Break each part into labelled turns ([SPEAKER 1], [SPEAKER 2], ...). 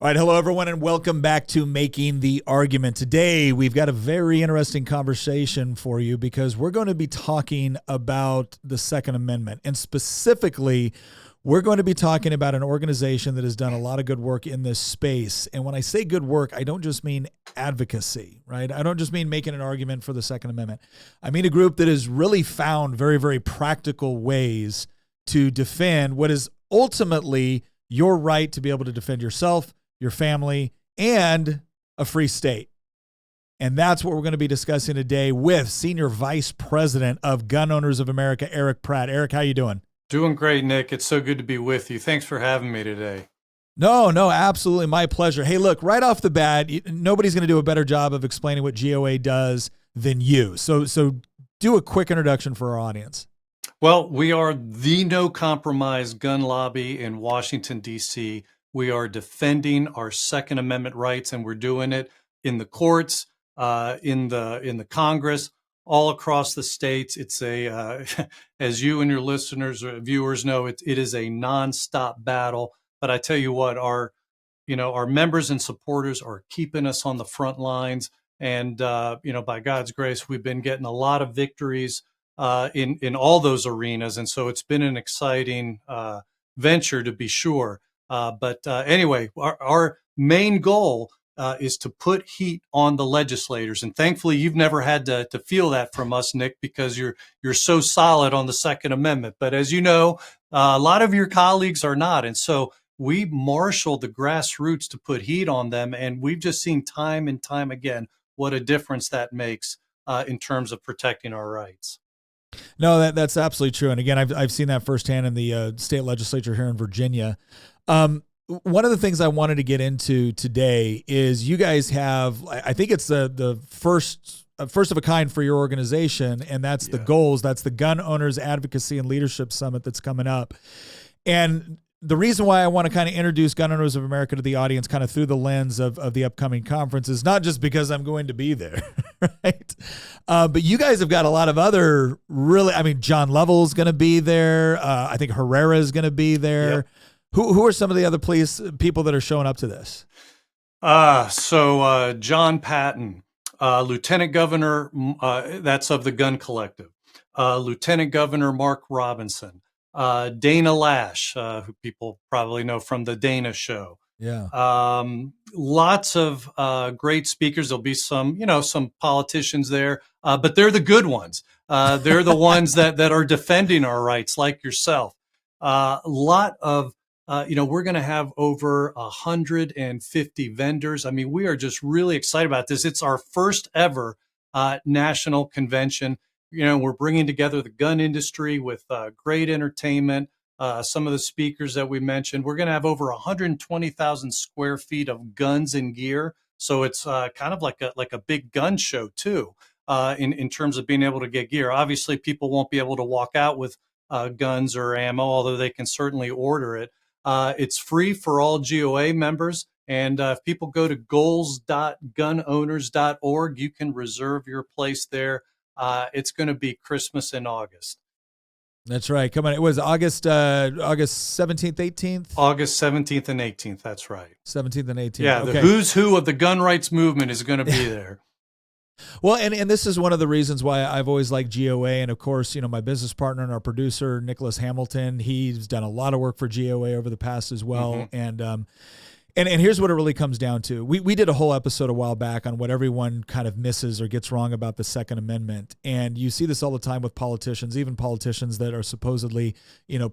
[SPEAKER 1] All right, hello everyone, and welcome back to Making the Argument. Today, we've got a very interesting conversation for you because we're going to be talking about the Second Amendment, and specifically, we're going to be talking about an organization that has done a lot of good work in this space. And when I say good work, I don't just mean advocacy, right? I don't just mean making an argument for the Second Amendment. I mean a group that has really found very, very practical ways to defend what is ultimately your right to be able to defend yourself, your family, and a free state. And that's what we're going to be discussing today with Senior Vice President of Gun Owners of America, Erich Pratt. Erich, how you doing?
[SPEAKER 2] Doing great, Nick. It's so good to be with you. Thanks for having me today.
[SPEAKER 1] No, absolutely. My pleasure. Hey, look, right off the bat, nobody's going to do a better job of explaining what GOA does than you. So do a quick introduction for our audience.
[SPEAKER 2] Well, we are the no-compromise gun lobby in Washington, D.C. We are defending our Second Amendment rights, and we're doing it in the courts, in the Congress, all across the states. It's as you and your listeners or viewers know, it is a nonstop battle. But I tell you what, our members and supporters are keeping us on the front lines, and by God's grace, we've been getting a lot of victories in all those arenas, and so it's been an exciting venture to be sure. But anyway, our main goal is to put heat on the legislators, and thankfully, you've never had to feel that from us, Nick, because you're so solid on the Second Amendment. But as you know, a lot of your colleagues are not, and so we marshal the grassroots to put heat on them, and we've just seen time and time again what a difference that makes in terms of protecting our rights.
[SPEAKER 1] No, that's absolutely true. And again, I've seen that firsthand in the state legislature here in Virginia. One of the things I wanted to get into today is you guys have, I think it's the first of a kind for your organization, and that's the goals. That's the Gun Owners Advocacy and Leadership Summit that's coming up. And the reason why I want to kind of introduce Gun Owners of America to the audience kind of through the lens of the upcoming conference is not just because I'm going to be there, right? But you guys have got a lot of other John Lovell's going to be there. I think Herrera is going to be there. Yep. Who are some of the other people that are showing up to this?
[SPEAKER 2] So John Patton, Lieutenant Governor, that's of the Gun Collective, Lieutenant Governor Mark Robinson, Dana Lash, who people probably know from the Dana Show.
[SPEAKER 1] Yeah.
[SPEAKER 2] Lots of great speakers. There'll be some politicians there, but they're the good ones. They're the ones that are defending our rights, like yourself. A lot of we're going to have over 150 vendors. I mean, we are just really excited about this. It's our first ever national convention. We're bringing together the gun industry with great entertainment. Some of the speakers that we mentioned, we're going to have over 120,000 square feet of guns and gear. So it's kind of like a big gun show too, in terms of being able to get gear. Obviously, people won't be able to walk out with guns or ammo, although they can certainly order it. It's free for all GOA members. And if people go to goals.gunowners.org, you can reserve your place there. It's going to be Christmas in August.
[SPEAKER 1] That's right. Come on. It was August 17th, 18th?
[SPEAKER 2] August 17th and 18th. That's right.
[SPEAKER 1] 17th and 18th.
[SPEAKER 2] Yeah. The who's who of the gun rights movement is going to be there.
[SPEAKER 1] Well, and this is one of the reasons why I've always liked GOA. And of course, my business partner and our producer, Nicholas Hamilton, he's done a lot of work for GOA over the past as well. Mm-hmm. And here's what it really comes down to. We did a whole episode a while back on what everyone kind of misses or gets wrong about the Second Amendment. And you see this all the time with politicians, even politicians that are supposedly,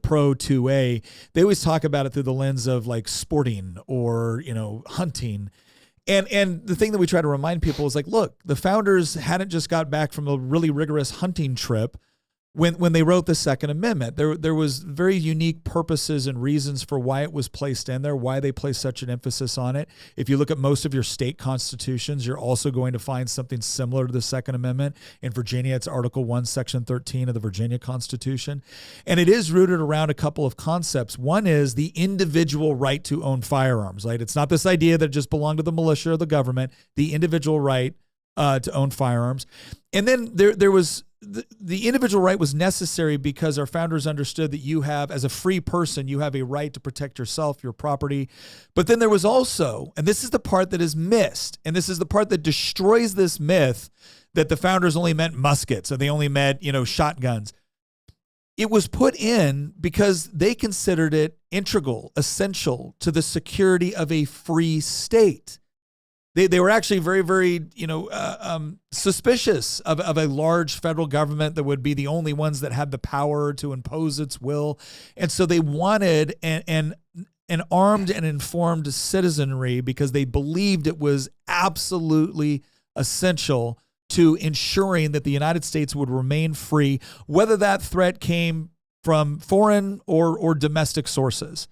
[SPEAKER 1] pro 2A. They always talk about it through the lens of like sporting or, hunting. And the thing that we try to remind people is like, look, the founders hadn't just got back from a really rigorous hunting trip when they wrote the Second Amendment. There was very unique purposes and reasons for why it was placed in there, why they placed such an emphasis on it. If you look at most of your state constitutions, you're also going to find something similar to the Second Amendment. In Virginia, it's Article 1, Section 13 of the Virginia Constitution. And it is rooted around a couple of concepts. One is the individual right to own firearms. Right? It's not this idea that it just belonged to the militia or the government, the individual right to own firearms. And then there was the individual right was necessary because our founders understood that you have, as a free person, you have a right to protect yourself, your property. But then there was also, and this is the part that is missed, and this is the part that destroys this myth that the founders only meant muskets or they only meant, shotguns. It was put in because they considered it integral, essential to the security of a free state. They were actually very, very, suspicious of a large federal government that would be the only ones that had the power to impose its will. And so they wanted an armed and informed citizenry because they believed it was absolutely essential to ensuring that the United States would remain free, whether that threat came from foreign or domestic sources.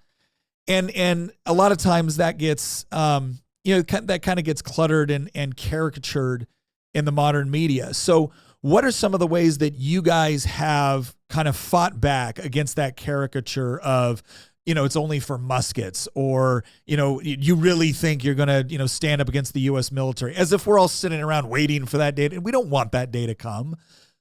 [SPEAKER 1] And a lot of times that gets, that kind of gets cluttered and caricatured in the modern media. So what are some of the ways that you guys have kind of fought back against that caricature of, it's only for muskets, or, you really think you're going to, stand up against the U.S. military, as if we're all sitting around waiting for that day. And we don't want that day to come.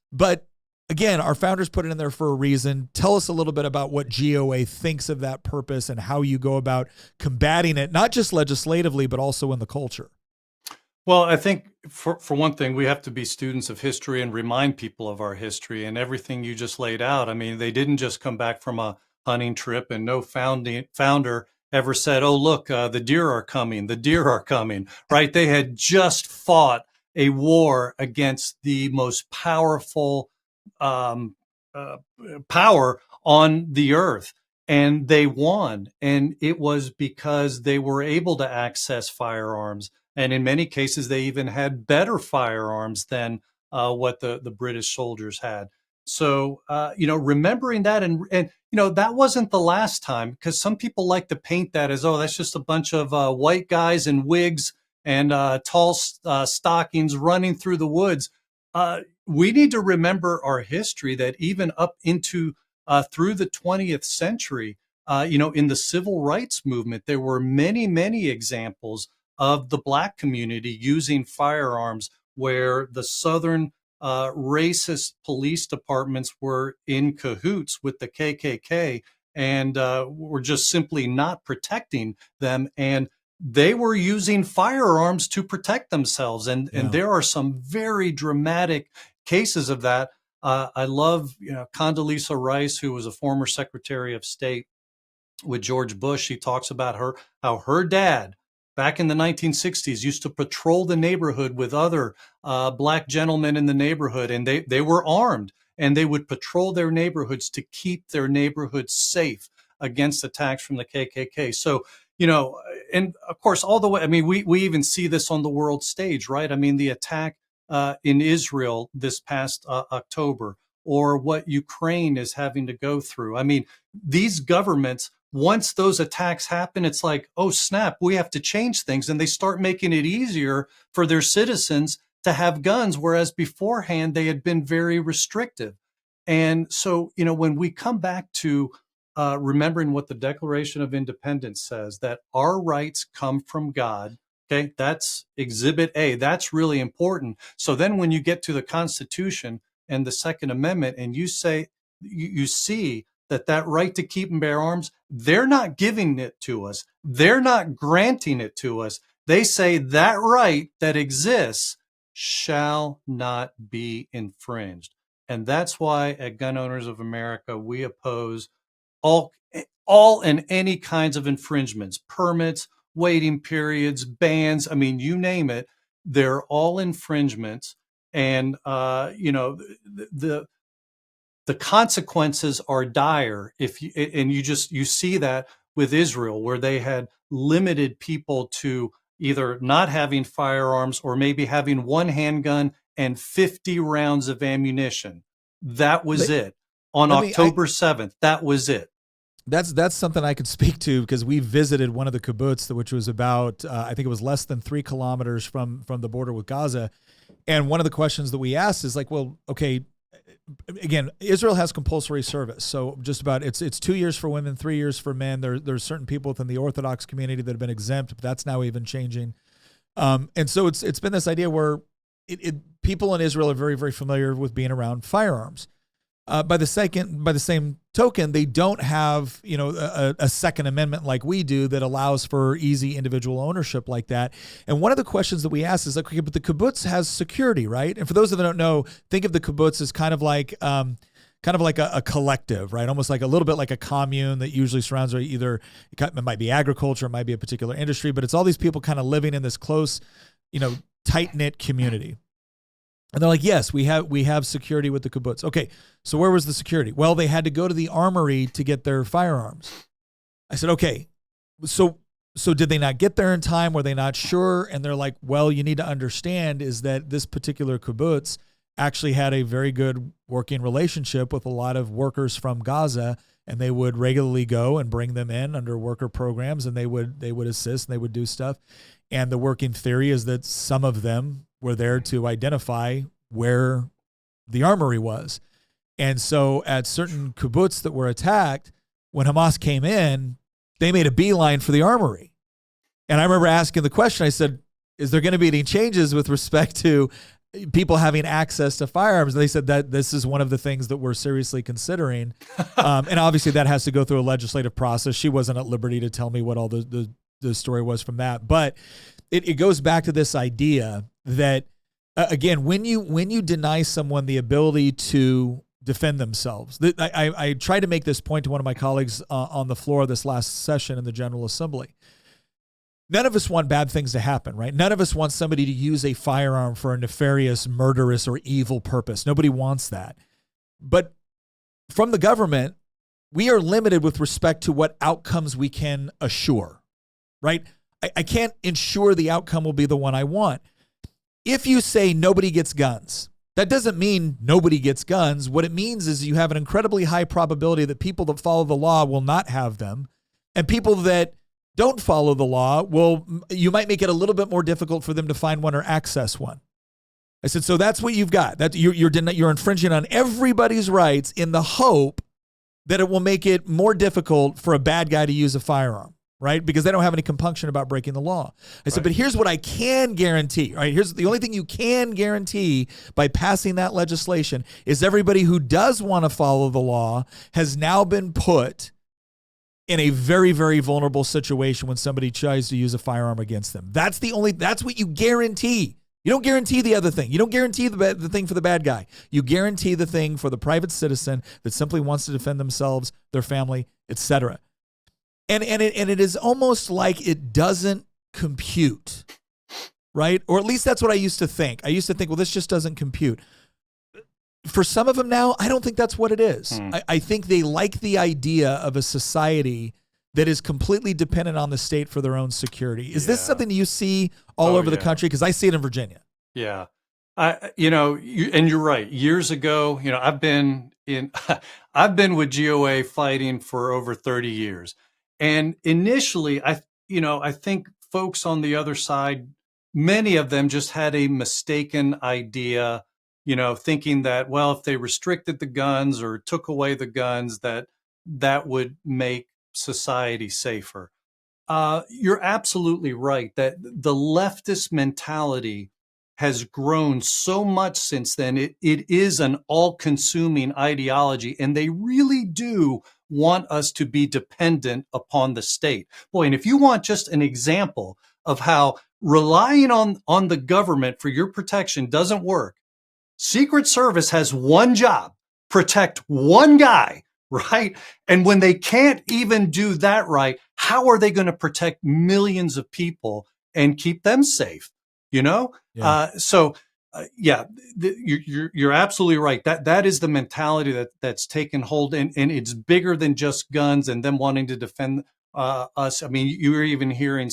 [SPEAKER 1] But again, our founders put it in there for a reason. Tell us a little bit about what GOA thinks of that purpose and how you go about combating it, not just legislatively, but also in the culture.
[SPEAKER 2] Well, I think for one thing, we have to be students of history and remind people of our history, and everything you just laid out. I mean, they didn't just come back from a hunting trip, and no founder ever said, "Oh, look, the deer are coming, the deer are coming," right? They had just fought a war against the most powerful power on the earth, and they won. And it was because they were able to access firearms. And in many cases, they even had better firearms than what the British soldiers had. So, remembering that, and that wasn't the last time, because some people like to paint that as, oh, that's just a bunch of white guys in wigs and tall stockings running through the woods. We need to remember our history, that even up into through the 20th century, in the civil rights movement, there were many, many examples of the Black community using firearms, where the Southern racist police departments were in cahoots with the KKK and were just simply not protecting them. And they were using firearms to protect themselves. And there are some very dramatic cases of that. I love, Condoleezza Rice, who was a former Secretary of State with George Bush. She talks about how her dad, back in the 1960s, used to patrol the neighborhood with other Black gentlemen in the neighborhood, and they were armed, and they would patrol their neighborhoods to keep their neighborhoods safe against attacks from the KKK. So, and of course, all the way, I mean, we even see this on the world stage, right? I mean, the attack in Israel this past October, or what Ukraine is having to go through. I mean, these governments, once those attacks happen, it's like, oh, snap, we have to change things. And they start making it easier for their citizens to have guns, whereas beforehand they had been very restrictive. And so, when we come back to remembering what the Declaration of Independence says, that our rights come from God. Okay, that's Exhibit A. That's really important. So then when you get to the Constitution and the Second Amendment, and you say, you see that right to keep and bear arms, they're not giving it to us. They're not granting it to us. They say that right that exists shall not be infringed. And that's why at Gun Owners of America, we oppose all and any kinds of infringements, permits, waiting periods, bans. I mean, you name it, they're all infringements. And, the consequences are dire. You see that with Israel, where they had limited people to either not having firearms or maybe having one handgun and 50 rounds of ammunition. That was it. On October 7th, that was it.
[SPEAKER 1] That's something I could speak to, because we visited one of the kibbutz, which was about, I think it was less than 3 kilometers from the border with Gaza. And one of the questions that we asked is like, well, okay, again, Israel has compulsory service. So just about it's 2 years for women, 3 years for men. There's certain people within the Orthodox community that have been exempt, but that's now even changing. And so it's been this idea where people in Israel are very, very familiar with being around firearms. By the same token, they don't have, a Second Amendment like we do that allows for easy individual ownership like that. And one of the questions that we ask is like, okay, but the kibbutz has security, right? And for those that don't know, think of the kibbutz as kind of like a collective, right? Almost like a little bit like a commune that usually surrounds either, it might be agriculture, it might be a particular industry, but it's all these people kind of living in this close, tight-knit community. And they're like, yes, we have security with the kibbutz. Okay, so where was the security? Well, they had to go to the armory to get their firearms. I said, okay, so did they not get there in time? Were they not sure? And they're like, well, you need to understand is that this particular kibbutz actually had a very good working relationship with a lot of workers from Gaza, and they would regularly go and bring them in under worker programs, and they would assist and they would do stuff. And the working theory is that some of them were there to identify where the armory was. And so at certain kibbutz that were attacked, when Hamas came in, they made a beeline for the armory. And I remember asking the question, I said, is there going to be any changes with respect to people having access to firearms? And they said that this is one of the things that we're seriously considering. And obviously that has to go through a legislative process. She wasn't at liberty to tell me what all the story was from that. But it goes back to this idea that, again, when you deny someone the ability to defend themselves, I tried to make this point to one of my colleagues on the floor of this last session in the General Assembly. None of us want bad things to happen, right? None of us want somebody to use a firearm for a nefarious, murderous, or evil purpose. Nobody wants that. But from the government, we are limited with respect to what outcomes we can assure, right? I can't ensure the outcome will be the one I want. If you say nobody gets guns, that doesn't mean nobody gets guns. What it means is you have an incredibly high probability that people that follow the law will not have them, and people that don't follow the law you might make it a little bit more difficult for them to find one or access one. I said, so that's what you've got. That you're infringing on everybody's rights in the hope that it will make it more difficult for a bad guy to use a firearm, right? Because they don't have any compunction about breaking the law. I said, but here's what I can guarantee, right? Here's the only thing you can guarantee by passing that legislation is everybody who does want to follow the law has now been put in a very, very vulnerable situation when somebody tries to use a firearm against them. That's what you guarantee. You don't guarantee the other thing. You don't guarantee the thing for the bad guy. You guarantee the thing for the private citizen that simply wants to defend themselves, their family, etc. And it is almost like it doesn't compute, right? Or at least that's what I used to think. I used to think, well, this just doesn't compute. For some of them now, I don't think that's what it is. I think they like the idea of a society that is completely dependent on the state for their own security. Is this something that you see all over the country? Because I see it in Virginia.
[SPEAKER 2] Yeah. And you're right. Years ago, I've been with GOA fighting for over 30 years. And initially, I think folks on the other side, many of them just had a mistaken idea, thinking that, well, if they restricted the guns or took away the guns, that would make society safer. You're absolutely right that the leftist mentality has grown so much since then. It is an all-consuming ideology, and they really do want us to be dependent upon the state. Boy, and if you want just an example of how relying on the government for your protection doesn't work, Secret Service has one job: protect one guy, right? And when they can't even do that right, how are they going to protect millions of people and keep them safe? Yeah. You're absolutely right. That is the mentality that's taken hold, and it's bigger than just guns and them wanting to defend us. I mean, you were even hearing,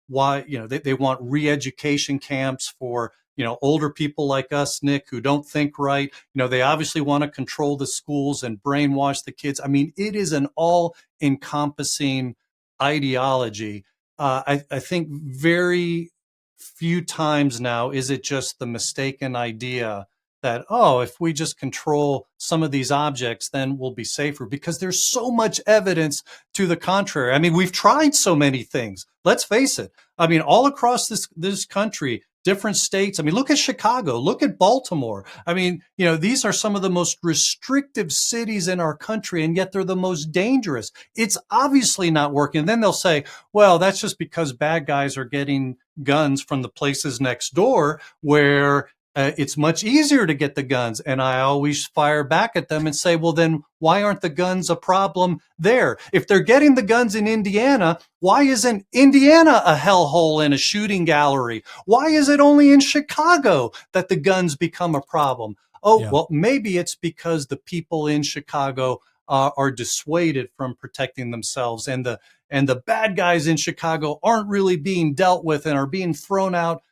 [SPEAKER 2] why, they want re-education camps for, older people like us, Nick, who don't think right. They obviously want to control the schools and brainwash the kids. I mean, it is an all-encompassing ideology. I think very few times now is it just the mistaken idea that, if we just control some of these objects, then we'll be safer, because there's so much evidence to the contrary. I mean, we've tried so many things. Let's face it. I mean, all across this country, different states. I mean, look at Chicago, look at Baltimore. I mean, these are some of the most restrictive cities in our country, and yet they're the most dangerous. It's obviously not working. And then they'll say, well, that's just because bad guys are getting guns from the places next door where it's much easier to get the guns. And I always fire back at them and say, well, then why aren't the guns a problem there? If they're getting the guns in Indiana, why isn't Indiana a hellhole and a shooting gallery? Why is it only in Chicago that the guns become a problem? Oh,
[SPEAKER 1] Yeah.
[SPEAKER 2] well, maybe it's because the people in Chicago are dissuaded from protecting themselves, and the bad guys in Chicago aren't really being dealt with and are being thrown out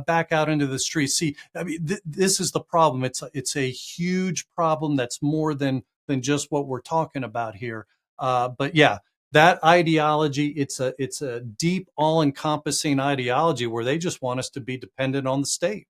[SPEAKER 2] back out into the streets. See, I mean, this is the problem. It's a huge problem that's more than just what we're talking about here. But yeah, that ideology, it's a deep, all-encompassing ideology where they just want us to be dependent on the state.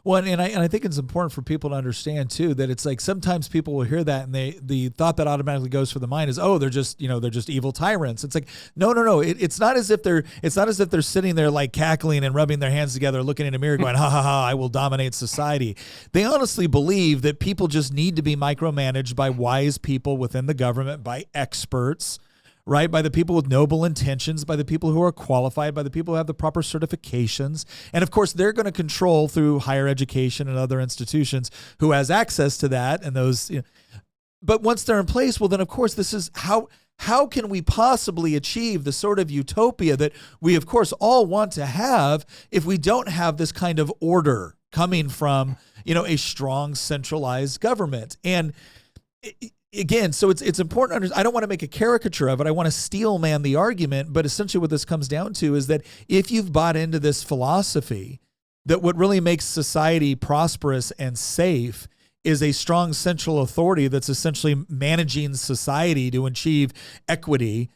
[SPEAKER 1] Well, and I think it's important for people to understand too that it's like sometimes people will hear that and the thought that automatically goes through the mind is, oh, they're just evil tyrants. It's like no. It's not as if they're sitting there like cackling and rubbing their hands together, looking in a mirror, going, ha ha ha, I will dominate society. They honestly believe that people just need to be micromanaged by wise people within the government, by experts, right? By the people with noble intentions, by the people who are qualified, by the people who have the proper certifications. And of course, they're going to control through higher education and other institutions who has access to that. And those, but once they're in place, well, then of course, this is how can we possibly achieve the sort of utopia that we, of course, all want to have if we don't have this kind of order coming from, a strong centralized government? And again, so it's important to understand. I don't want to make a caricature of it. I want to steel man the argument, but essentially what this comes down to is that if you've bought into this philosophy that what really makes society prosperous and safe is a strong central authority that's essentially managing society to achieve equity,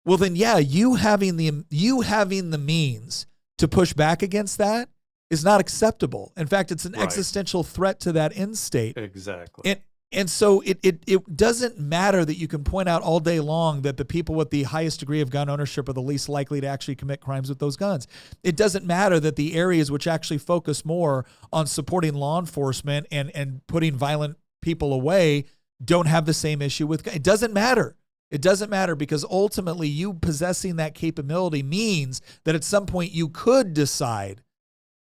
[SPEAKER 1] well then yeah, you having the means to push back against that is not acceptable. In fact, it's an existential threat to that end state.
[SPEAKER 2] Exactly.
[SPEAKER 1] And so it doesn't matter that you can point out all day long that the people with the highest degree of gun ownership are the least likely to actually commit crimes with those guns. It doesn't matter that the areas which actually focus more on supporting law enforcement and putting violent people away don't have the same issue with guns. It doesn't matter. It doesn't matter because ultimately you possessing that capability means that at some point you could decide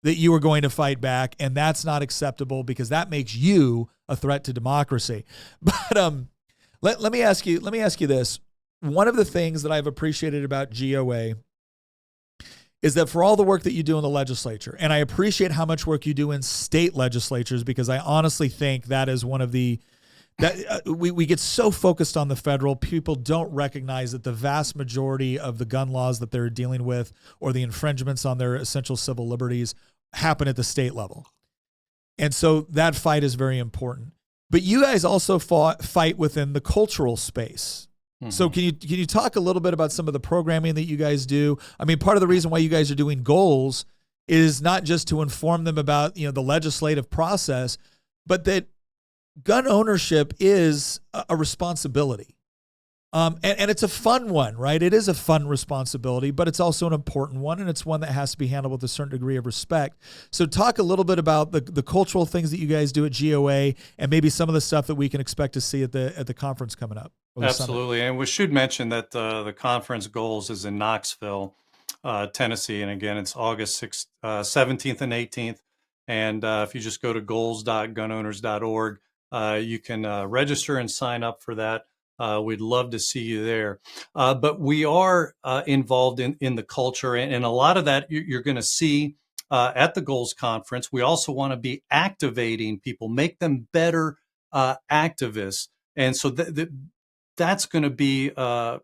[SPEAKER 1] that you are going to fight back, and that's not acceptable because that makes you a threat to democracy. But let me ask you this. One of the things that I've appreciated about GOA is that for all the work that you do in the legislature, and I appreciate how much work you do in state legislatures, because I honestly think that is one of the we get so focused on the federal, people don't recognize that the vast majority of the gun laws that they're dealing with or the infringements on their essential civil liberties happen at the state level. And so that fight is very important. But you guys also fight within the cultural space. Mm-hmm. So can you talk a little bit about some of the programming that you guys do? I mean, part of the reason why you guys are doing goals is not just to inform them about, the legislative process, but that gun ownership is a responsibility. And it's a fun one, right? It is a fun responsibility, but it's also an important one, and it's one that has to be handled with a certain degree of respect. So talk a little bit about the cultural things that you guys do at GOA and maybe some of the stuff that we can expect to see at the conference coming up.
[SPEAKER 2] Absolutely. Summit. And we should mention that the conference goals is in Knoxville, Tennessee. And again, it's August 6th, 17th and 18th. And if you just go to goals.gunowners.org, you can register and sign up for that. We'd love to see you there. But we are involved in the culture, and a lot of that you're going to see at the Goals Conference. We also want to be activating people, make them better activists. And so that's going to be a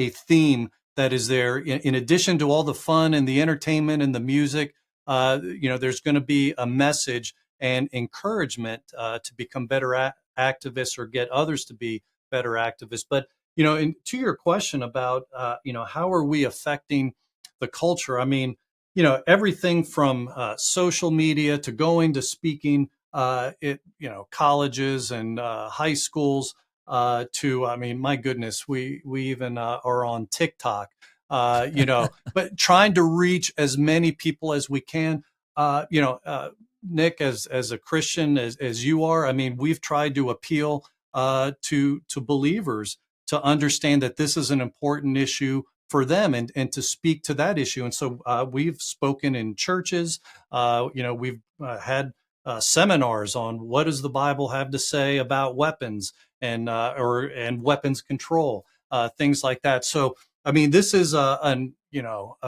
[SPEAKER 2] theme that is there. In addition to all the fun and the entertainment and the music, there's going to be a message and encouragement to become better activists or get others to be better activists. But, to your question about, how are we affecting the culture? I mean, everything from social media to going to speaking colleges and high schools to, I mean, my goodness, we even are on TikTok, but trying to reach as many people as we can. Nick, as a Christian, as you are, I mean, we've tried to appeal to believers to understand that this is an important issue for them, and to speak to that issue. And so we've spoken in churches. We've had seminars on what does the Bible have to say about weapons and weapons control, things like that. So, I mean, this is a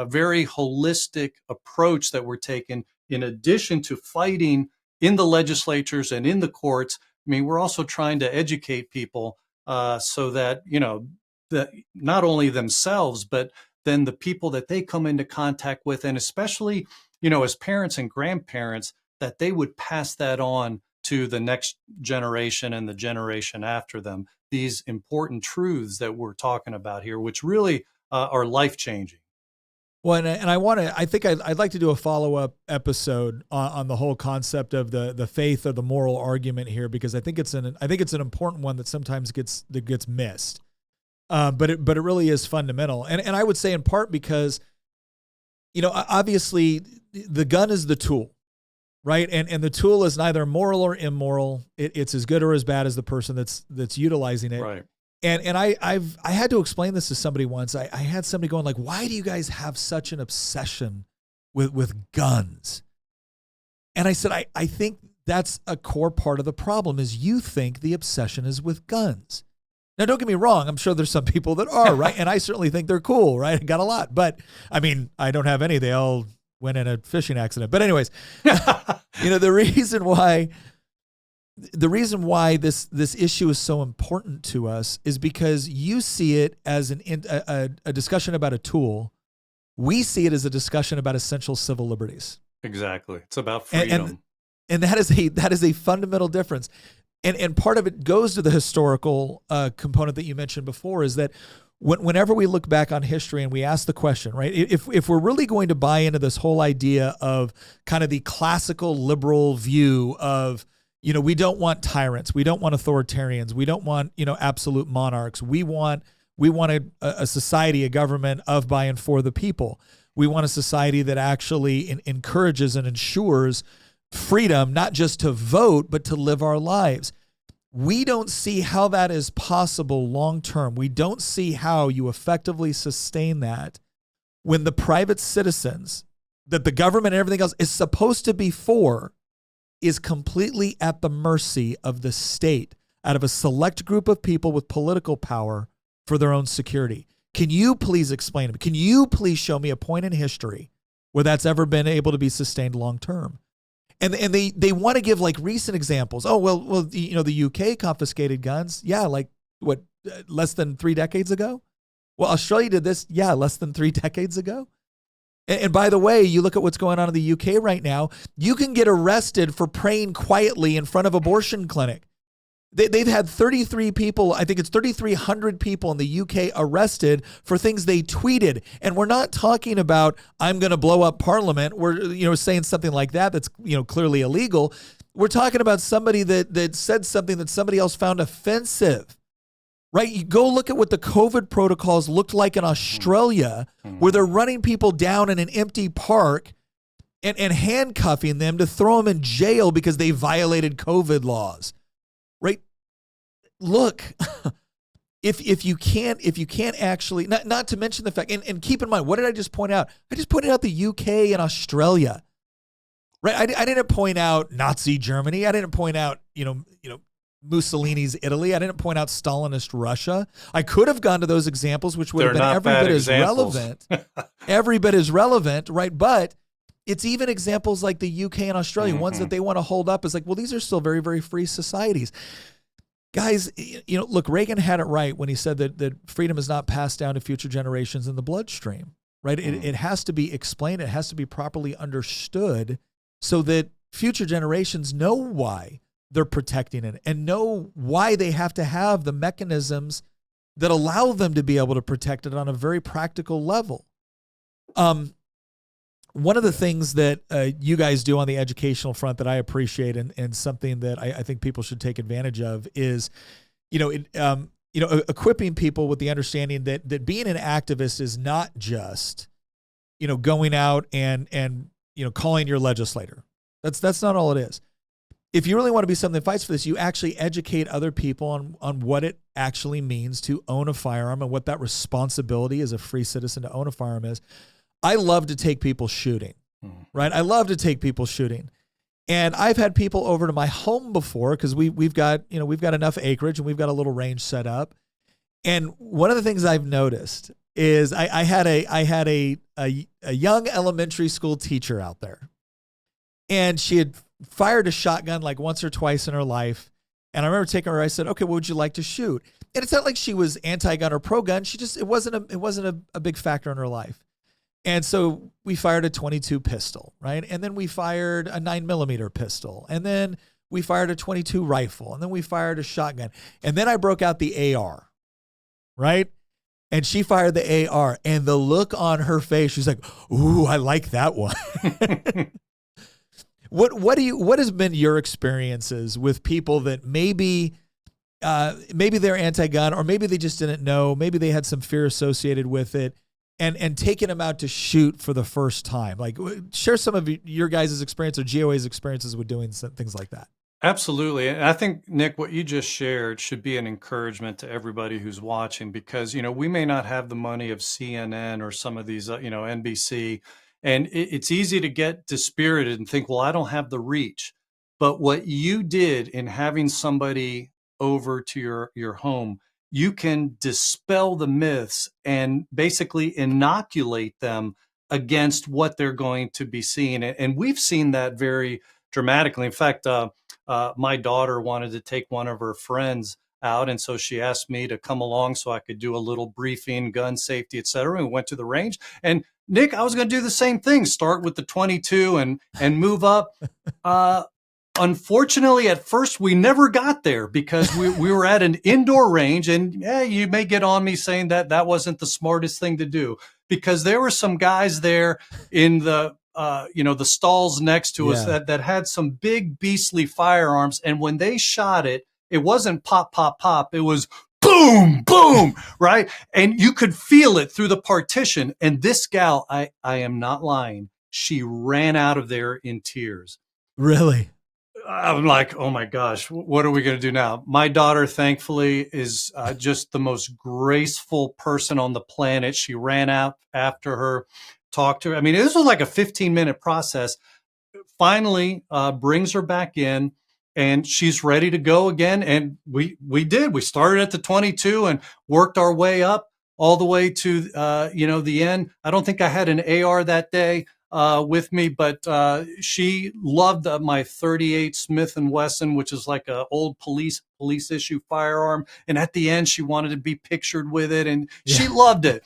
[SPEAKER 2] very holistic approach that we're taking. In addition to fighting in the legislatures and in the courts, I mean, we're also trying to educate people so that, that not only themselves, but then the people that they come into contact with, and especially, as parents and grandparents, that they would pass that on to the next generation and the generation after them, these important truths that we're talking about here, which really are life-changing.
[SPEAKER 1] Well, and I think I'd like to do a follow-up episode on the whole concept of the faith or the moral argument here, because I think it's an important one that sometimes gets missed. But it really is fundamental. And I would say in part because, obviously the gun is the tool, right? And the tool is neither moral or immoral. It's as good or as bad as the person that's utilizing it.
[SPEAKER 2] Right.
[SPEAKER 1] And I had to explain this to somebody once. I had somebody going like, why do you guys have such an obsession with guns? And I said, I think that's a core part of the problem is you think the obsession is with guns. Now, don't get me wrong. I'm sure there's some people that are, right? And I certainly think they're cool, right? I got a lot. But, I mean, I don't have any. They all went in a fishing accident. But anyways, the reason why this issue is so important to us is because you see it as a discussion about a tool. We see it as a discussion about essential civil liberties.
[SPEAKER 2] Exactly. It's about freedom.
[SPEAKER 1] And that is a fundamental difference. And part of it goes to the historical component that you mentioned before, is that whenever we look back on history and we ask the question, right, if we're really going to buy into this whole idea of kind of the classical liberal view of, we don't want tyrants, we don't want authoritarians, we don't want, absolute monarchs. We want a society, a government of, by, and for the people. We want a society that actually encourages and ensures freedom, not just to vote, but to live our lives. We don't see how that is possible long term. We don't see how you effectively sustain that when the private citizens that the government and everything else is supposed to be for is completely at the mercy of the state, out of a select group of people with political power for their own security. Can you please explain it? Can you please show me a point in history where that's ever been able to be sustained long term? And they want to give like recent examples. Oh, well, the UK confiscated guns. Yeah, like what, less than 3 decades ago? Well, Australia did this. Yeah, less than 3 decades ago. And by the way, you look at what's going on in the UK right now. You can get arrested for praying quietly in front of abortion clinic. They've had 33 people, I think it's 3,300 people in the UK arrested for things they tweeted. And we're not talking about, I'm going to blow up Parliament. We're, saying something like that that's, clearly illegal. We're talking about somebody that said something that somebody else found offensive, right? You go look at what the COVID protocols looked like in Australia, where they're running people down in an empty park and handcuffing them to throw them in jail because they violated COVID laws. Right? Look, if you can't actually, not to mention the fact, and keep in mind, what did I just point out? I just pointed out the UK and Australia, right? I didn't point out Nazi Germany. I didn't point out, Mussolini's Italy. I didn't point out Stalinist Russia. I could have gone to those examples, which would have been every bit as relevant, right? But it's even examples like the UK and Australia, ones that they want to hold up as like, well, these are still very, very free societies. Guys, look, Reagan had it right when he said that freedom is not passed down to future generations in the bloodstream, right? It has to be explained. It has to be properly understood so that future generations know why they're protecting it and know why they have to have the mechanisms that allow them to be able to protect it on a very practical level. One of the things that you guys do on the educational front that I appreciate and something that I think people should take advantage of is, equipping people with the understanding that being an activist is not just, going out and calling your legislator. That's not all it is. If you really want to be something that fights for this, you actually educate other people on what it actually means to own a firearm and what that responsibility as a free citizen to own a firearm is. I love to take people shooting, right? I love to take people shooting. And I've had people over to my home before because we've got enough acreage and we've got a little range set up. And one of the things I've noticed is I had a young elementary school teacher out there, and she had fired a shotgun like once or twice in her life. And I remember taking her, I said, okay, what would you like to shoot? And it's not like she was anti-gun or pro-gun. It wasn't a big factor in her life. And so we fired a .22 pistol, right? And then we fired a 9mm pistol. And then we fired a .22 rifle. And then we fired a shotgun. And then I broke out the AR, right? And she fired the AR. And the look on her face, she's like, ooh, I like that one. What has been your experiences with people that maybe they're anti-gun, or maybe they just didn't know, maybe they had some fear associated with it, and taking them out to shoot for the first time? Like, share some of your guys' experience or GOA's experiences with doing things like that.
[SPEAKER 2] Absolutely. And I think, Nick, what you just shared should be an encouragement to everybody who's watching, because, we may not have the money of CNN or some of these, NBC. And it's easy to get dispirited and think, well, I don't have the reach. But what you did in having somebody over to your home, you can dispel the myths and basically inoculate them against what they're going to be seeing. And we've seen that very dramatically. In fact, my daughter wanted to take one of her friends out, and so she asked me to come along so I could do a little briefing, gun safety, et cetera. And we went to the range. And Nick, I was going to do the same thing, start with the .22 and move up. Unfortunately, at first, we never got there because we were at an indoor range, and you may get on me saying that wasn't the smartest thing to do, because there were some guys there in the the stalls next to us that had some big beastly firearms, and when they shot it, it wasn't pop, pop, pop. It was boom, boom, right? And you could feel it through the partition. And this gal, I am not lying, she ran out of there in tears.
[SPEAKER 1] Really?
[SPEAKER 2] I'm like, oh my gosh, what are we going to do now? My daughter, thankfully, is just the most graceful person on the planet. She ran out after her, talked to her. I mean, this was like a 15-minute process. Finally, brings her back in, and she's ready to go again. And we did. We started at the .22 and worked our way up all the way to the end. I don't think I had an AR that day with me, but she loved my .38 Smith & Wesson, which is like a old police issue firearm. And at the end, she wanted to be pictured with it, and she loved it.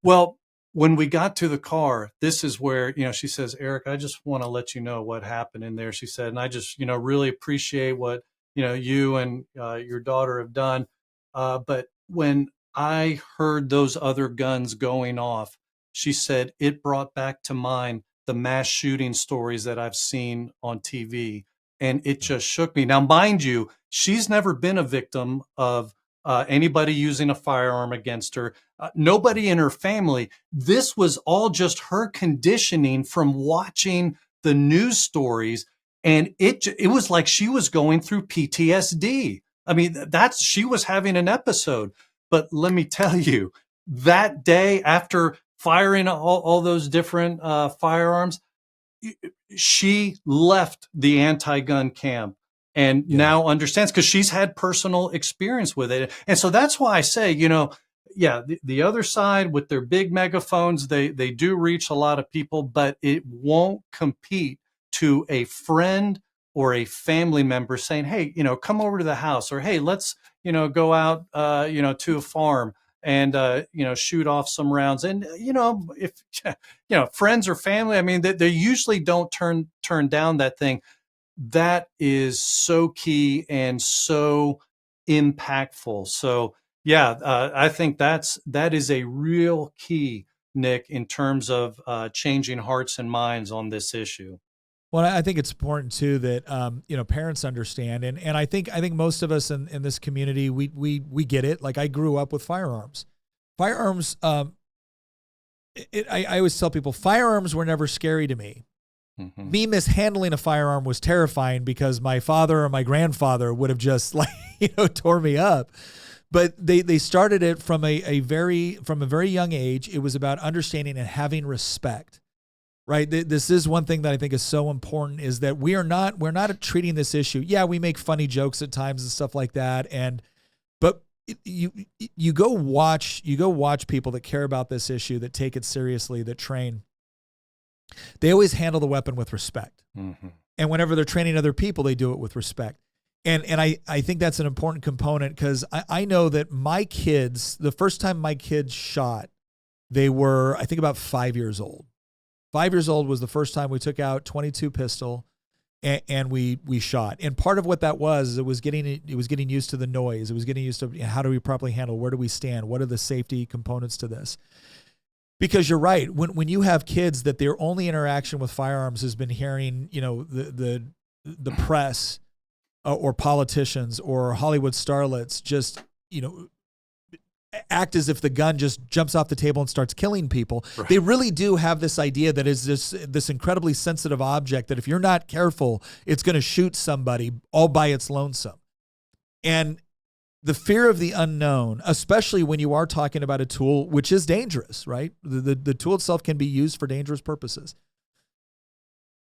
[SPEAKER 2] Well, when we got to the car, this is where, she says, Eric, I just want to let you know what happened in there. She said, and I just, really appreciate what, you and your daughter have done. But when I heard those other guns going off, she said, it brought back to mind the mass shooting stories that I've seen on TV. And it just shook me. Now, mind you, she's never been a victim of anybody using a firearm against her. Nobody in her family. This was all just her conditioning from watching the news stories. And it was like she was going through PTSD. I mean, she was having an episode. But let me tell you, that day after firing all those different firearms, she left the anti-gun camp and now understands, because she's had personal experience with it. And so that's why I say, the other side with their big megaphones, they do reach a lot of people, but it won't compete to a friend or a family member saying, hey, come over to the house, or hey, let's, go out, to a farm and, shoot off some rounds. And, if, friends or family, I mean, they usually don't turn down that thing. That is so key and so impactful. So, I think that is a real key, Nick, in terms of changing hearts and minds on this issue.
[SPEAKER 1] Well, I think it's important too that parents understand, and I think most of us in this community we get it. Like, I grew up with firearms. I always tell people firearms were never scary to me. Me mishandling a firearm was terrifying because my father or my grandfather would have just tore me up. But they started it from a very young age. It was about understanding and having respect. Right. This is one thing that I think is so important, is that we're not treating this issue. Yeah, we make funny jokes at times and stuff like that. But you go watch people that care about this issue, that take it seriously, that train. They always handle the weapon with respect. And whenever they're training other people, they do it with respect. And I think that's an important component, because I know that my kids, the first time my kids shot, they were, I think, about 5 years old. 5 years old was the first time we took out .22 pistol and we shot. And part of what that was, it was getting used to the noise. It was getting used to how do we properly handle, where do we stand? What are the safety components to this? Because you're right. When you have kids that their only interaction with firearms has been hearing, the press or politicians or Hollywood starlets just, act as if the gun just jumps off the table and starts killing people. Right. They really do have this idea that is this incredibly sensitive object that if you're not careful, it's going to shoot somebody all by its lonesome. And the fear of the unknown, especially when you are talking about a tool which is dangerous, right? The tool itself can be used for dangerous purposes.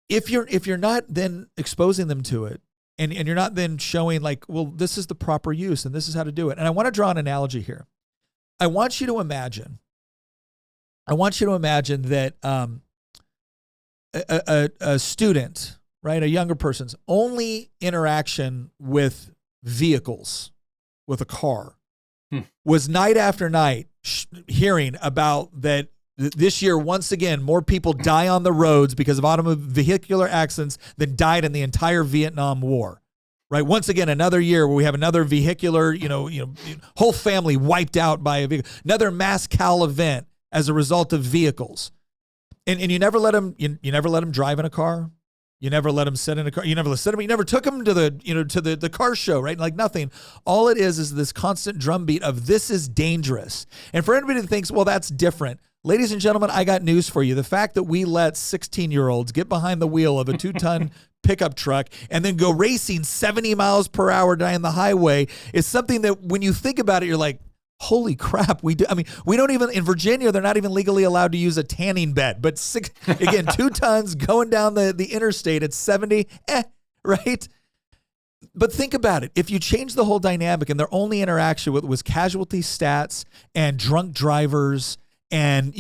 [SPEAKER 1] If you're not then exposing them to it, and you're not then showing well, this is the proper use and this is how to do it. And I want to draw an analogy here. I want you to imagine that a student, right, a younger person's only interaction with vehicles, with a car, was night after night hearing about that this year, once again, more people die on the roads because of vehicular accidents than died in the entire Vietnam War. Right. Once again, another year where we have another vehicular, whole family wiped out by a vehicle, another mass cal event as a result of vehicles. And you never let them, you never let them drive in a car. You never let them sit in a car. You never took them to the car show, right? Like nothing. All it is this constant drumbeat of this is dangerous. And for anybody that thinks, well, that's different. Ladies and gentlemen, I got news for you. The fact that we let 16-year-olds get behind the wheel of a 2-ton pickup truck and then go racing 70 miles per hour down the highway is something that when you think about it, you're like, holy crap. We don't even, in Virginia, they're not even legally allowed to use a tanning bed, but 2 tons going down the interstate at 70, right? But think about it. If you change the whole dynamic and their only interaction was casualty stats and drunk drivers and,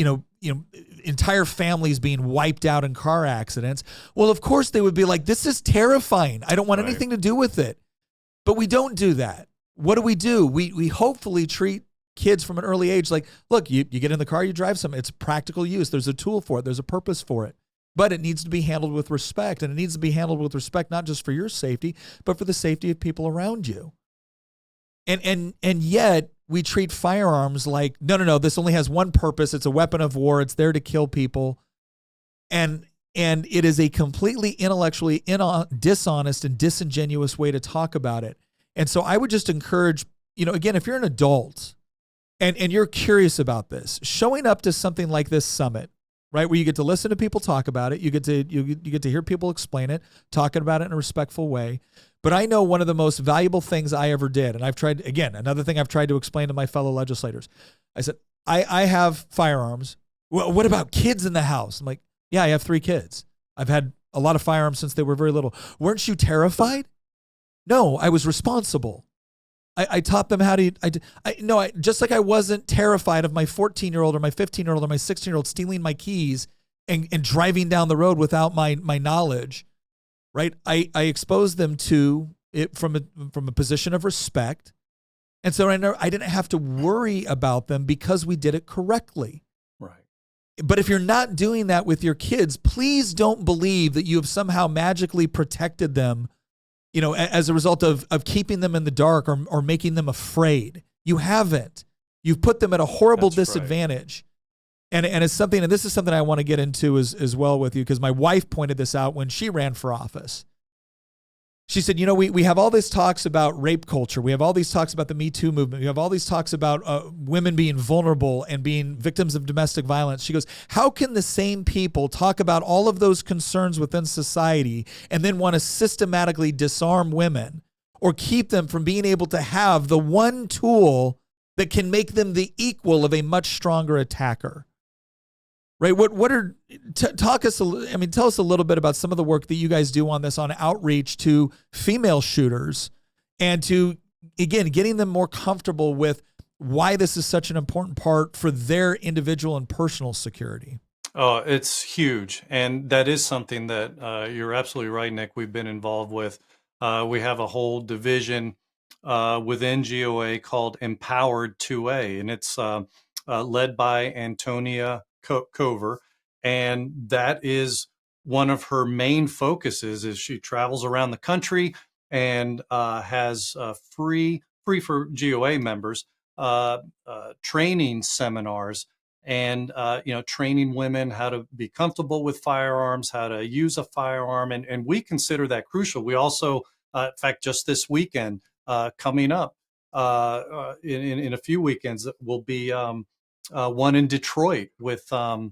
[SPEAKER 1] entire families being wiped out in car accidents, well, of course they would be like, this is terrifying. I don't want anything to do with it. But we don't do that. What do? We hopefully treat kids from an early age like, look, you get in the car, you drive some. It's practical use. There's a tool for it. There's a purpose for it. But it needs to be handled with respect. And it needs to be handled with respect, not just for your safety, but for the safety of people around you. And yet we treat firearms like, no, this only has one purpose. It's a weapon of war. It's there to kill people. And it is a completely intellectually dishonest and disingenuous way to talk about it. And so I would just encourage, again, if you're an adult and you're curious about this, showing up to something like this summit, right, where you get to listen to people talk about it, you get to hear people explain it, talking about it in a respectful way. But I know one of the most valuable things I ever did, and I've tried, again, another thing I've tried to explain to my fellow legislators. I said, I have firearms. Well, what about kids in the house? I'm like, yeah, I have 3 kids. I've had a lot of firearms since they were very little. Weren't you terrified? No, I was responsible. I taught them how to, just like I wasn't terrified of my 14-year-old or my 15-year-old or my 16-year-old stealing my keys and driving down the road without my knowledge, right? I exposed them to it from a position of respect. And so I didn't have to worry about them because we did it correctly.
[SPEAKER 2] Right.
[SPEAKER 1] But if you're not doing that with your kids, please don't believe that you have somehow magically protected them, as a result of keeping them in the dark or making them afraid. You haven't. You've put them at a horrible disadvantage. Right. And it's something, and this is something I want to get into as well with you, because my wife pointed this out when she ran for office. she said, we have all these talks about rape culture. We have all these talks about the Me Too movement. We have all these talks about women being vulnerable and being victims of domestic violence. She goes, how can the same people talk about all of those concerns within society and then want to systematically disarm women or keep them from being able to have the one tool that can make them the equal of a much stronger attacker? Right. Tell us a little bit about some of the work that you guys do on this, on outreach to female shooters and to, again, getting them more comfortable with why this is such an important part for their individual and personal security.
[SPEAKER 2] Oh, it's huge. And that is something that you're absolutely right, Nick, we've been involved with. We have a whole division within GOA called Empowered 2A, and it's led by Antonia Cover, and that is one of her main focuses. Is she travels around the country and has free for GOA members training seminars, and training women how to be comfortable with firearms, how to use a firearm, and we consider that crucial. We also, in fact, just this weekend coming up in a few weekends will be one in Detroit with a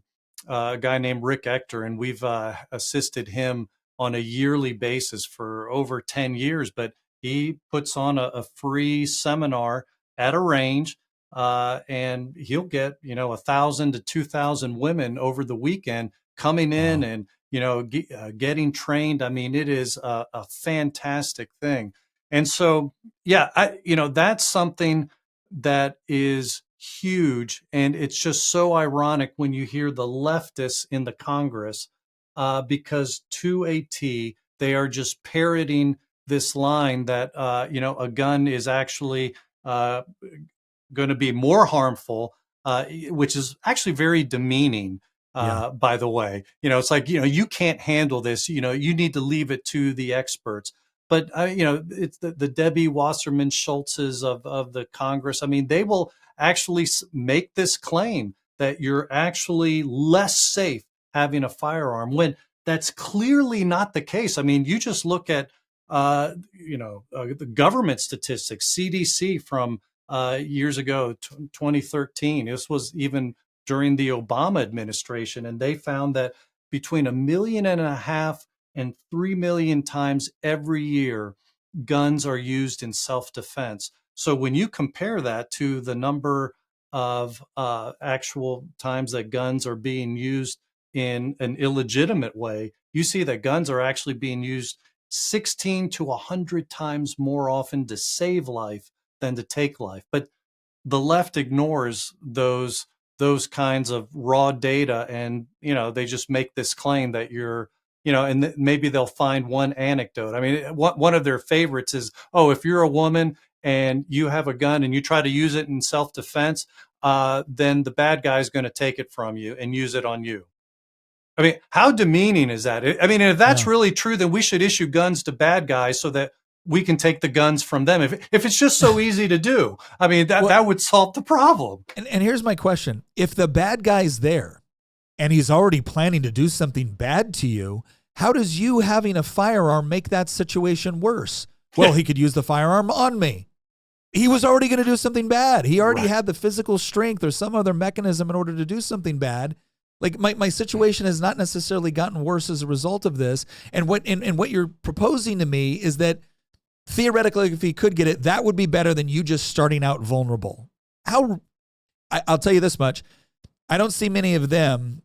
[SPEAKER 2] guy named Rick Ector, and we've assisted him on a yearly basis for over 10 years. But he puts on a free seminar at a range, and he'll get 1,000 to 2,000 women over the weekend coming in and getting trained. I mean, it is a fantastic thing. And so, that's something that is huge. And it's just so ironic when you hear the leftists in the Congress, because to a T, they are just parroting this line that, a gun is actually going to be more harmful, which is actually very demeaning. By the way, it's like, you can't handle this, you need to leave it to the experts. But, it's the Debbie Wasserman Schultzes of the Congress. I mean, they will actually make this claim that you're actually less safe having a firearm when that's clearly not the case. I mean, you just look at, the government statistics, CDC from years ago, 2013. This was even during the Obama administration. And they found that between 1.5 million and 3 million times every year, guns are used in self-defense. So when you compare that to the number of actual times that guns are being used in an illegitimate way, you see that guns are actually being used 16 to 100 times more often to save life than to take life. But the left ignores those kinds of raw data, and they just make this claim that you're and maybe they'll find one anecdote. I mean, one of their favorites is, if you're a woman and you have a gun and you try to use it in self-defense, then the bad guy is going to take it from you and use it on you. I mean, how demeaning is that? I mean, if that's really true, then we should issue guns to bad guys so that we can take the guns from them. If it's just so easy to do, I mean, that would solve the problem.
[SPEAKER 1] And here's my question. If the bad guy's there and he's already planning to do something bad to you, how does you having a firearm make that situation worse? Well, he could use the firearm on me. He was already going to do something bad. He already had the physical strength or some other mechanism in order to do something bad. Like my situation has not necessarily gotten worse as a result of this. And what you're proposing to me is that theoretically, if he could get it, that would be better than you just starting out vulnerable. I'll tell you this much. I don't see many of them,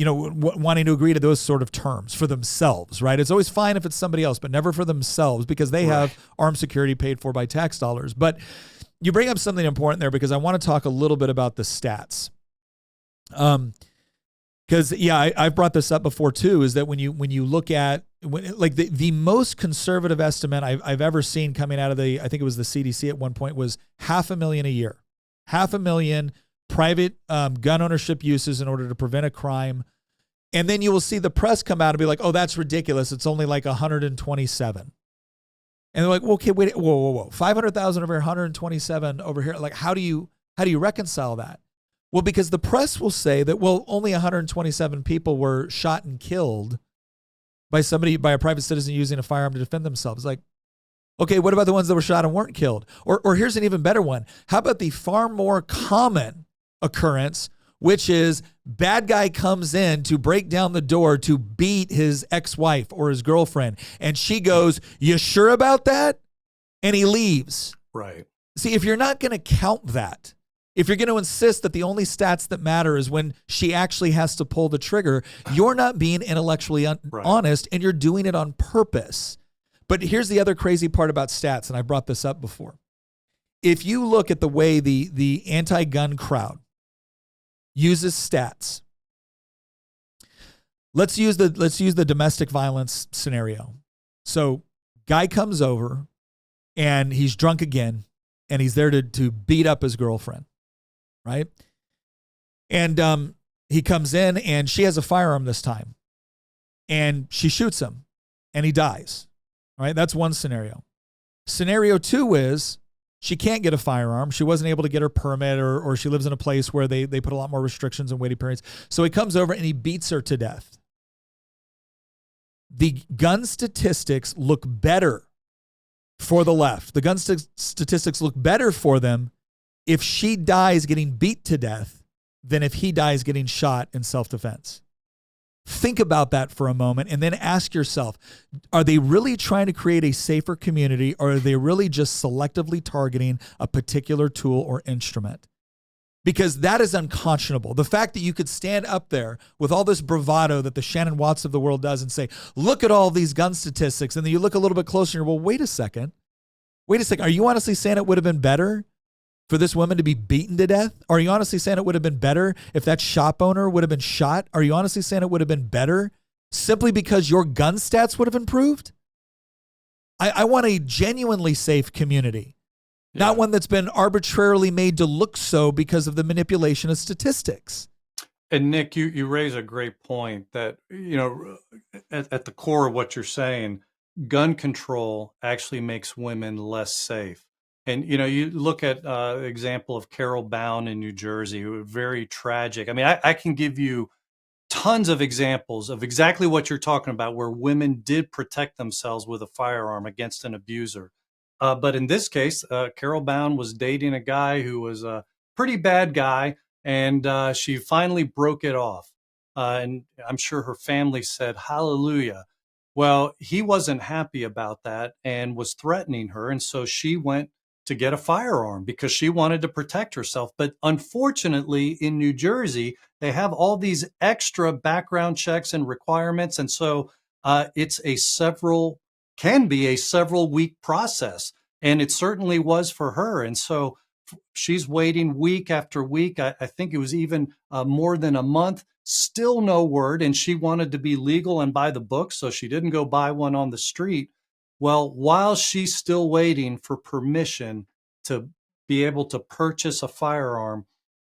[SPEAKER 1] wanting to agree to those sort of terms for themselves, right? It's always fine if it's somebody else, but never for themselves, because they have armed security paid for by tax dollars. But you bring up something important there, because I want to talk a little bit about the stats. Because I've brought this up before too, is that when you look at the most conservative estimate I've ever seen coming out of I think it was the CDC at one point, was 500,000 a year, 500,000 private gun ownership uses in order to prevent a crime. And then you will see the press come out and be like, oh, that's ridiculous. It's only like 127. And they're like, well, okay, wait, whoa. 500,000 over here, 127 over here. Like, how do you reconcile that? Well, because the press will say that, well, only 127 people were shot and killed by a private citizen using a firearm to defend themselves. Like, Okay, what about the ones that were shot and weren't killed? Or here's an even better one. How about the far more common occurrence, which is bad guy comes in to break down the door to beat his ex-wife or his girlfriend, and she goes, "You sure about that?" And he leaves.
[SPEAKER 2] Right.
[SPEAKER 1] See, if you're not going to count that, if you're going to insist that the only stats that matter is when she actually has to pull the trigger, you're not being intellectually honest, and you're doing it on purpose. But here's the other crazy part about stats, and I brought this up before. If you look at the way the anti-gun crowd uses stats, let's use the domestic violence scenario. So, guy comes over, and he's drunk again, and he's there to beat up his girlfriend, right? And he comes in, and she has a firearm this time, and she shoots him, and he dies. All right, that's one scenario. Scenario 2 is she can't get a firearm. She wasn't able to get her permit, or she lives in a place where they put a lot more restrictions and waiting periods. So he comes over and he beats her to death. The gun statistics look better for the left. The gun statistics look better for them if she dies getting beat to death than if he dies getting shot in self-defense. Think about that for a moment and then ask yourself, are they really trying to create a safer community, or are they really just selectively targeting a particular tool or instrument? Because that is unconscionable. The fact that you could stand up there with all this bravado that the Shannon Watts of the world does and say, look at all these gun statistics, and then you look a little bit closer and you're, well, wait a second. Are you honestly saying it would have been better for this woman to be beaten to death? Are you honestly saying it would have been better if that shop owner would have been shot? Are you honestly saying it would have been better simply because your gun stats would have improved? I want a genuinely safe community, not one that's been arbitrarily made to look so because of the manipulation of statistics.
[SPEAKER 2] And Nick, you raise a great point that, at the core of what you're saying, gun control actually makes women less safe. And, you look at example of Carol Bound in New Jersey, very tragic. I mean, I can give you tons of examples of exactly what you're talking about, where women did protect themselves with a firearm against an abuser. But in this case, Carol Bound was dating a guy who was a pretty bad guy, and she finally broke it off. And I'm sure her family said, hallelujah. Well, he wasn't happy about that and was threatening her. And so she went to get a firearm because she wanted to protect herself. But unfortunately, in New Jersey, they have all these extra background checks and requirements. And so can be a several week process. And it certainly was for her. And so she's waiting week after week. I think it was even more than a month, still no word. And she wanted to be legal and by the book, so she didn't go buy one on the street. Well, while she's still waiting for permission to be able to purchase a firearm,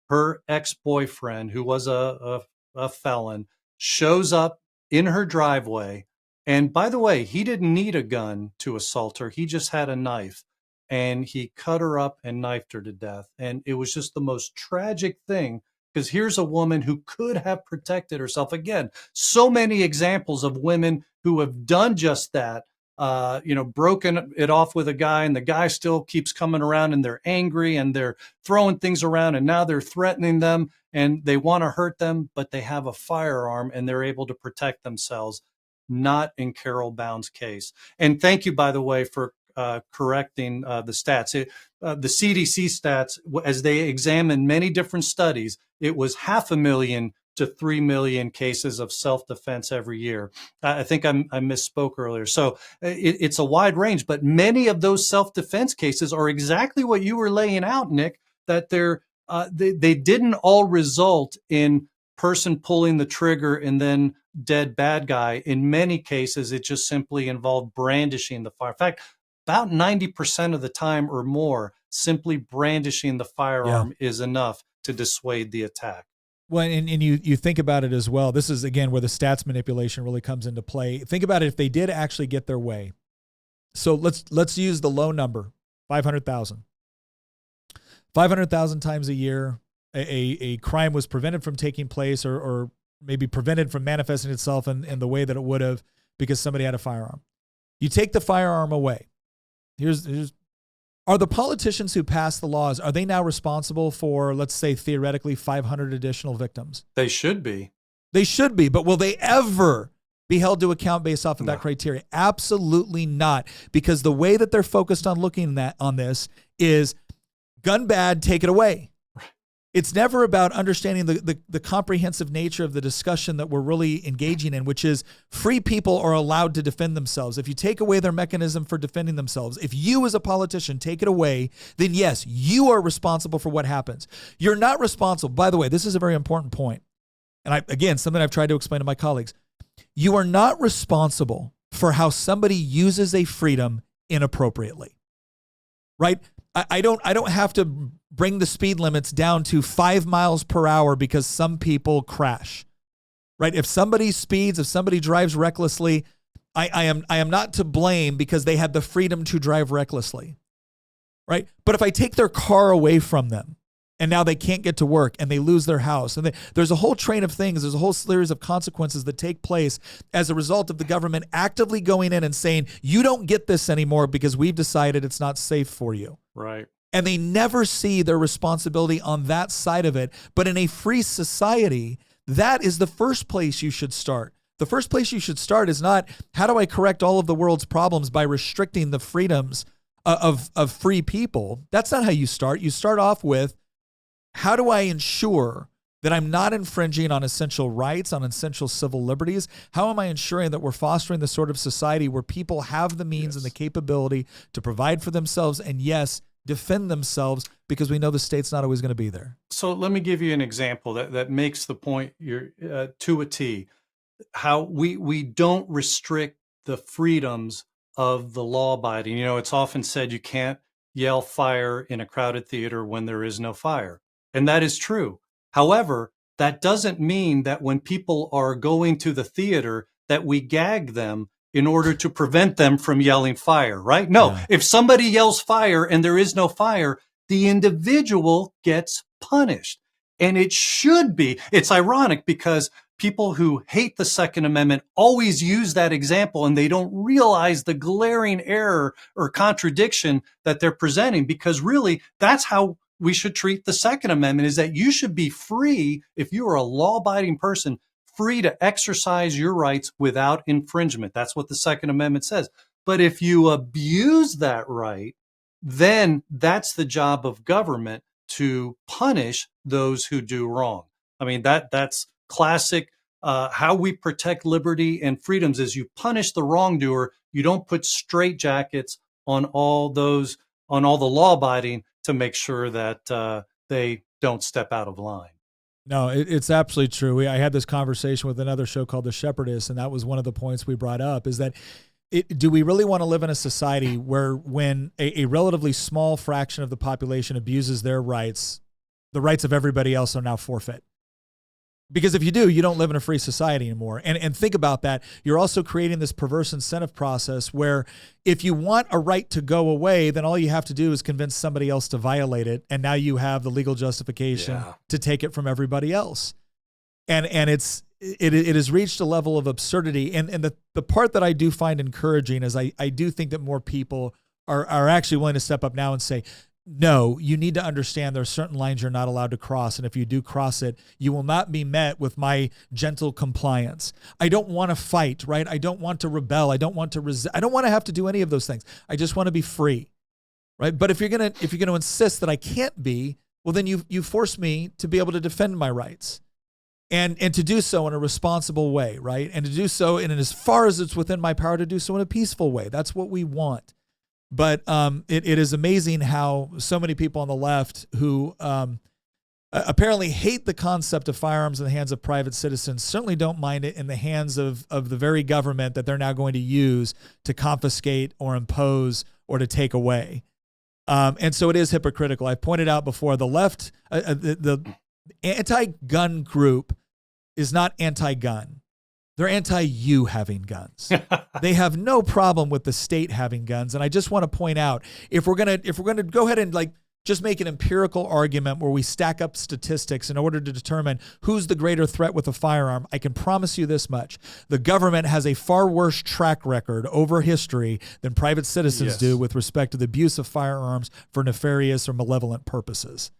[SPEAKER 2] her ex-boyfriend, who was a felon, shows up in her driveway. And by the way, he didn't need a gun to assault her. He just had a knife. And he cut her up and knifed her to death. And it was just the most tragic thing, because here's a woman who could have protected herself. Again, so many examples of women who have done just that, broken it off with a guy, and the guy still keeps coming around, and they're angry and they're throwing things around, and now they're threatening them and they want to hurt them, but they have a firearm and they're able to protect themselves. Not in Carol Bound's case. And thank you, by the way, for correcting the stats. The CDC stats, as they examined many different studies, it was 500,000 to 3 million cases of self-defense every year. I think I misspoke earlier. So it's a wide range, but many of those self-defense cases are exactly what you were laying out, Nick, that they didn't all result in person pulling the trigger and then dead bad guy. In many cases, it just simply involved brandishing the fire. In fact, about 90% of the time or more, simply brandishing the firearm is enough to dissuade the attack.
[SPEAKER 1] Well, and you think about it as well. This is, again, where the stats manipulation really comes into play. Think about it if they did actually get their way. So let's use the low number, 500,000. 500,000 times a year, a crime was prevented from taking place, or maybe prevented from manifesting itself in the way that it would have because somebody had a firearm. You take the firearm away. are the politicians who pass the laws, are they now responsible for, let's say, theoretically 500 additional victims?
[SPEAKER 2] They should be.
[SPEAKER 1] They should be, but will they ever be held to account based off of that criteria? Absolutely not, because the way that they're focused on looking on this is gun bad, take it away. It's never about understanding the comprehensive nature of the discussion that we're really engaging in, which is free people are allowed to defend themselves. If you take away their mechanism for defending themselves, if you as a politician take it away, then yes, you are responsible for what happens. You're not responsible. By the way, this is a very important point. And again, something I've tried to explain to my colleagues. You are not responsible for how somebody uses a freedom inappropriately, right? I don't have to bring the speed limits down to 5 miles per hour because some people crash, right? If somebody speeds, if somebody drives recklessly, I am not to blame because they had the freedom to drive recklessly, right? But if I take their car away from them and now they can't get to work and they lose their house, and there's a whole train of things, there's a whole series of consequences that take place as a result of the government actively going in and saying, you don't get this anymore because we've decided it's not safe for you.
[SPEAKER 2] Right.
[SPEAKER 1] And they never see their responsibility on that side of it. But in a free society, that is the first place you should start. The first place you should start is not, how do I correct all of the world's problems by restricting the freedoms of free people? That's not how you start. You start off with, how do I ensure that I'm not infringing on essential rights, on essential civil liberties? How am I ensuring that we're fostering the sort of society where people have the means and the capability to provide for themselves and, yes, defend themselves, because we know the state's not always going to be there?
[SPEAKER 2] So let me give you an example that makes the point to a T. How we don't restrict the freedoms of the law-abiding. You know, it's often said you can't yell fire in a crowded theater when there is no fire. And that is true. However, that doesn't mean that when people are going to the theater that we gag them in order to prevent them from yelling fire, right? No, if somebody yells fire and there is no fire, the individual gets punished. And it should be. It's ironic because people who hate the Second Amendment always use that example, and they don't realize the glaring error or contradiction that they're presenting, because really that's how we should treat the Second Amendment, is that you should be free, if you are a law-abiding person, free to exercise your rights without infringement. That's what the Second Amendment says. But if you abuse that right, then that's the job of government to punish those who do wrong. I mean, that's classic. How we protect liberty and freedoms is you punish the wrongdoer. You don't put straitjackets on all the law-abiding to make sure that they don't step out of line.
[SPEAKER 1] No, it's absolutely true. I had this conversation with another show called The Shepherdess, and that was one of the points we brought up, is that do we really want to live in a society where when a relatively small fraction of the population abuses their rights, the rights of everybody else are now forfeit? Because if you do, you don't live in a free society anymore. And think about that. You're also creating this perverse incentive process where if you want a right to go away, then all you have to do is convince somebody else to violate it. And now you have the legal justification to take it from everybody else. And it has reached a level of absurdity. And the part that I do find encouraging is I do think that more people are actually willing to step up now and say, no, you need to understand there are certain lines you're not allowed to cross. And if you do cross it, you will not be met with my gentle compliance. I don't want to fight, right? I don't want to rebel. I don't want to resist. I don't want to have to do any of those things. I just want to be free, right? But if you're going to insist that I can't be, well, then you force me to be able to defend my rights and to do so in a responsible way, right? And to do so in as far as it's within my power to do so in a peaceful way. That's what we want. But it is amazing how so many people on the left who apparently hate the concept of firearms in the hands of private citizens certainly don't mind it in the hands of the very government that they're now going to use to confiscate or impose or to take away. And so it is hypocritical. I pointed out before, the left, the anti-gun group is not anti-gun. They're anti-you having guns. They have no problem with the state having guns. And I just want to point out, if we're gonna go ahead and like just make an empirical argument where we stack up statistics in order to determine who's the greater threat with a firearm, I can promise you this much. The government has a far worse track record over history than private citizens do with respect to the abuse of firearms for nefarious or malevolent purposes.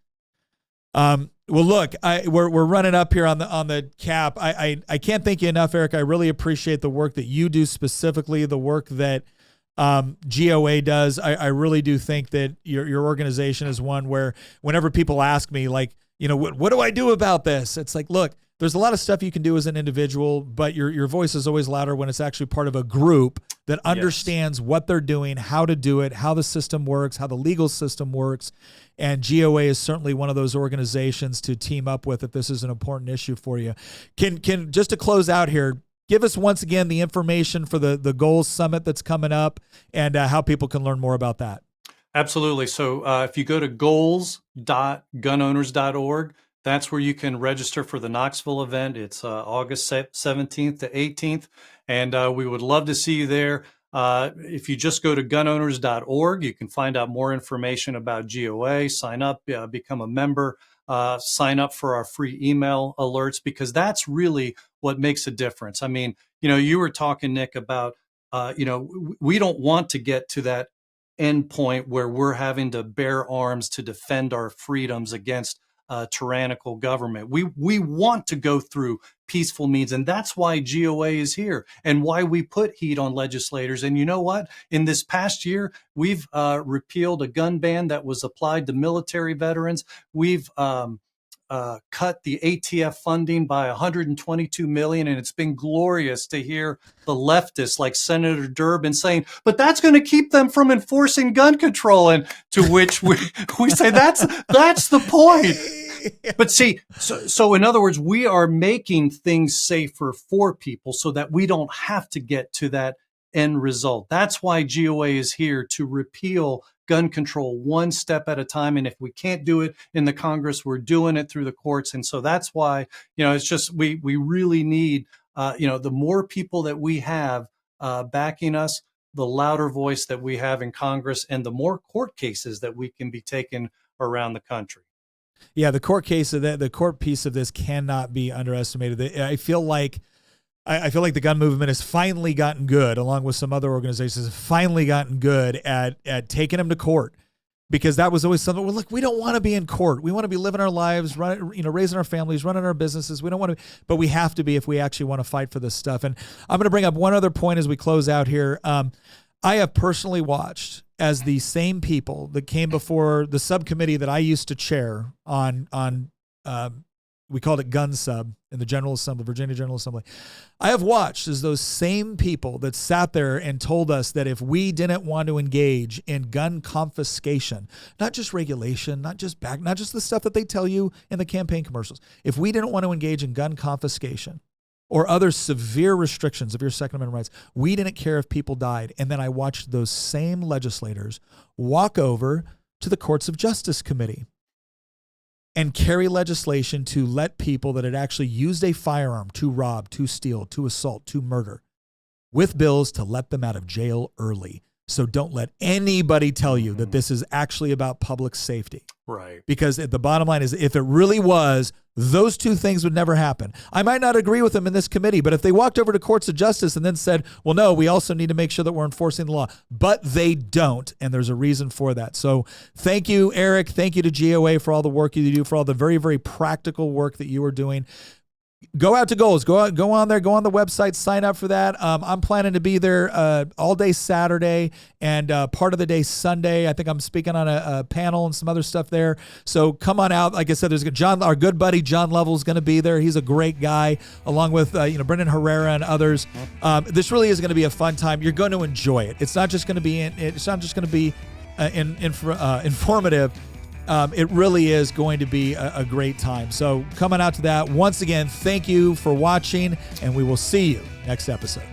[SPEAKER 1] Well, look, we're running up here on the cap. I can't thank you enough, Eric. I really appreciate the work that you do, specifically the work that GOA does. I really do think that your organization is one where whenever people ask me, like, what do I do about this? It's like, look, there's a lot of stuff you can do as an individual, but your voice is always louder when it's actually part of a group that understands what they're doing, how to do it, how the system works, how the legal system works. And GOA is certainly one of those organizations to team up with if this is an important issue for you. Can just to close out here, give us once again the information for the Goals Summit that's coming up and how people can learn more about that.
[SPEAKER 2] Absolutely. So if you go to goals.gunowners.org, that's where you can register for the Knoxville event. It's August 17th to 18th, and we would love to see you there. If you just go to gunowners.org, you can find out more information about GOA, sign up, become a member, sign up for our free email alerts, because that's really what makes a difference. I mean, you were talking, Nick, about, we don't want to get to that end point where we're having to bear arms to defend our freedoms against tyrannical government. We want to go through peaceful means, and that's why GOA is here and why we put heat on legislators. And you know what? In this past year, we've repealed a gun ban that was applied to military veterans. We've cut the ATF funding by $122 million, and it's been glorious to hear the leftists like Senator Durbin saying, but that's going to keep them from enforcing gun control. And to which we say that's the point. But see, so in other words, we are making things safer for people so that we don't have to get to that end result. That's why GOA is here, to repeal gun control one step at a time. And if we can't do it in the Congress, we're doing it through the courts. And so that's why, it's just, we really need, the more people that we have backing us, the louder voice that we have in Congress, and the more court cases that we can be taken around the country.
[SPEAKER 1] Yeah, the court piece of this cannot be underestimated. I feel like the gun movement has finally gotten good, along with some other organizations, have finally gotten good at taking them to court, because that was always something. Well, look, we don't want to be in court. We want to be living our lives, raising our families, running our businesses. We don't want to, but we have to be if we actually want to fight for this stuff. And I'm going to bring up one other point as we close out here. I have personally watched as the same people that came before the subcommittee that I used to chair on we called it Gun Sub in the General Assembly, Virginia General Assembly. I have watched as those same people that sat there and told us that if we didn't want to engage in gun confiscation, not just regulation, not just the stuff that they tell you in the campaign commercials, if we didn't want to engage in gun confiscation or other severe restrictions of your Second Amendment rights, we didn't care if people died. And then I watched those same legislators walk over to the Courts of Justice Committee and carry legislation to let people that had actually used a firearm to rob, to steal, to assault, to murder, with bills to let them out of jail early. So don't let anybody tell you that this is actually about public safety.
[SPEAKER 2] Right.
[SPEAKER 1] Because the bottom line is, if it really was, those two things would never happen. I might not agree with them in this committee, but if they walked over to courts of justice and then said, well, no, we also need to make sure that we're enforcing the law, but they don't. And there's a reason for that. So thank you, Eric. Thank you to GOA for all the work you do, for all the very, very practical work that you are doing. Go out to Goals. Go on there. Go on the website. Sign up for that. I'm planning to be there all day Saturday and part of the day Sunday. I think I'm speaking on a panel and some other stuff there. So come on out. Like I said, there's John, our good buddy John Lovell, is going to be there. He's a great guy, along with Brendan Herrera and others. This really is going to be a fun time. You're going to enjoy it. It's not just going to be informative. It really is going to be a great time. So coming out to that, once again, thank you for watching, and we will see you next episode.